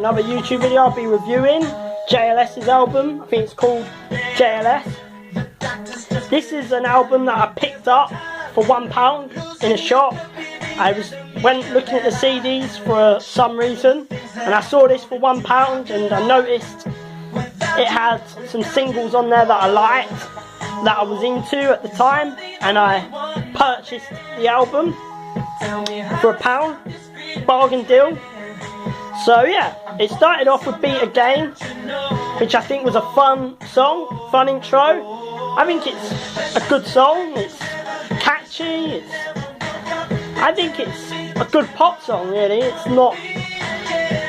another YouTube video. I'll be reviewing JLS's album. I think it's called JLS. This is an album that I picked up for £1 in a shop. I went looking at the CDs for some reason, and I saw this for £1, and I noticed it had some singles on there that I liked, that I was into at the time, and I purchased the album for £1, bargain deal. So yeah, it started off with Beat Again, which I think was a fun song, fun intro. I think it's a good song, it's catchy, I think it's a good pop song really. It's not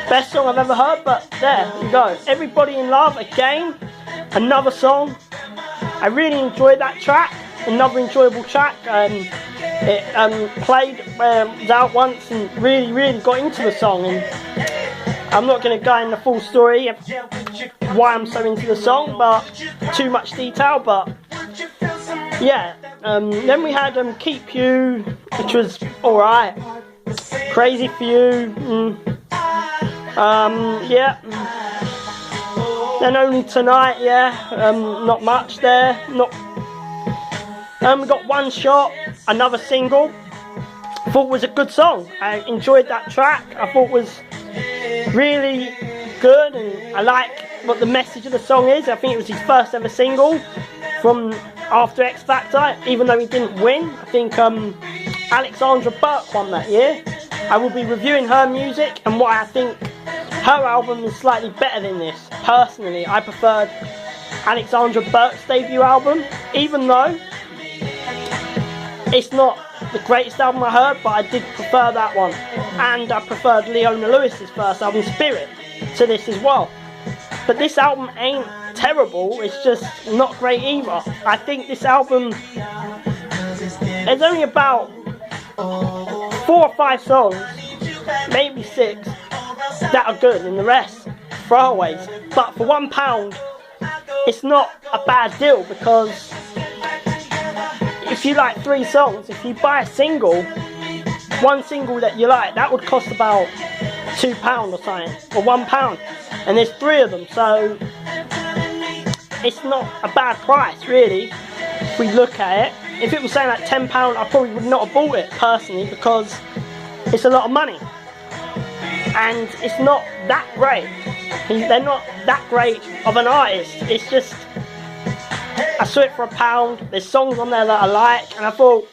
best song I've ever heard, but there you go. Everybody in Love, again, another song. I really enjoyed that track, another enjoyable track. It played where it was out once and really got into the song, and I'm not going to go in the full story of why I'm so into the song, but too much detail, but yeah. Then we had Keep You, which was alright. Crazy For You, yeah. Then Only Tonight, yeah. Not much there. We got One Shot, another single. Thought was a good song. I enjoyed that track. I thought was really good, and I like what the message of the song is. I think it was his first ever single from after X Factor, even though he didn't win. I think Alexandra Burke won that year. I will be reviewing her music and why I think her album is slightly better than this. Personally, I preferred Alexandra Burke's debut album, even though it's not the greatest album I heard, but I did prefer that one. And I preferred Leona Lewis's first album, Spirit, to this as well. But this album ain't terrible, it's just not great either. I think this album, there's only about 4 or 5 songs, maybe 6, that are good, and the rest, throwaways. But for £1, it's not a bad deal, because if you like 3 songs, if you buy a single, one single that you like, that would cost about £2 or something, or £1, and there's 3 of them, so it's not a bad price really, if we look at it. If it was saying like £10, I probably would not have bought it personally, because it's a lot of money, and it's not that great. They're not that great of an artist. It's just, I saw it for £1, there's songs on there that I like, and I thought,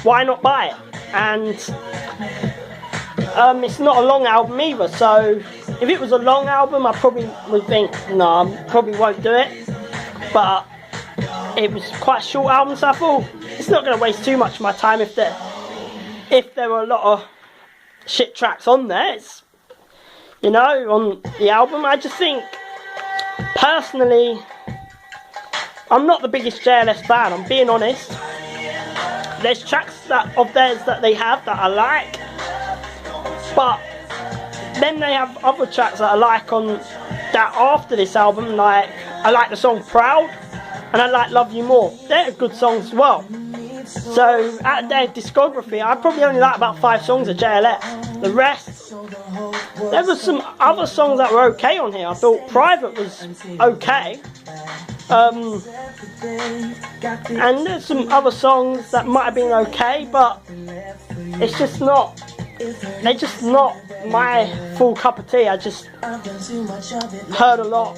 why not buy it? And it's not a long album either, so if it was a long album I probably would think, no, I probably won't do it. But it was quite a short album, so I thought it's not going to waste too much of my time if there were a lot of shit tracks on there. It's, you know, on the album. I just think, personally, I'm not the biggest JLS fan, I'm being honest. There's tracks of theirs that they have that I like, but then they have other tracks that I like on that after this album. Like, I like the song Proud, and I like Love You More. They're good songs as well. So out of their discography, I probably only like about 5 songs of JLS. The rest, there were some other songs that were okay on here. I thought Private was okay. And there's some other songs that might have been okay, but it's just not, they're just not my full cup of tea. I just heard a lot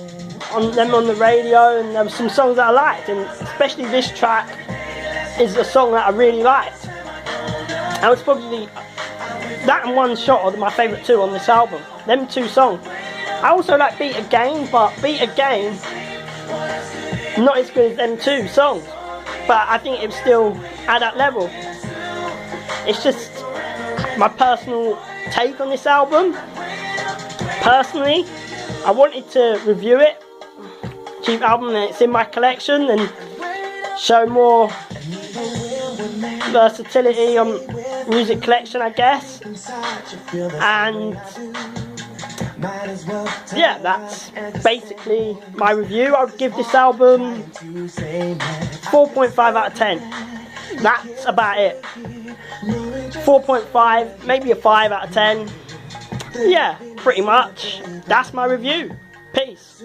on them on the radio, and there were some songs that I liked, and especially this track is a song that I really liked. And it was probably that and One Shot are my favourite 2 on this album. Them 2 songs. I also like Beat Again, but Beat Again, not as good as them 2 songs, but I think it was still at that level. It's just my personal take on this album. Personally, I wanted to review it, cheap album, and it's in my collection, and show more versatility on music collection, I guess. And yeah, that's basically my review. I would give this album 4.5 out of 10. That's about it. 4.5, maybe a 5 out of 10. Yeah, pretty much, that's my review. Peace.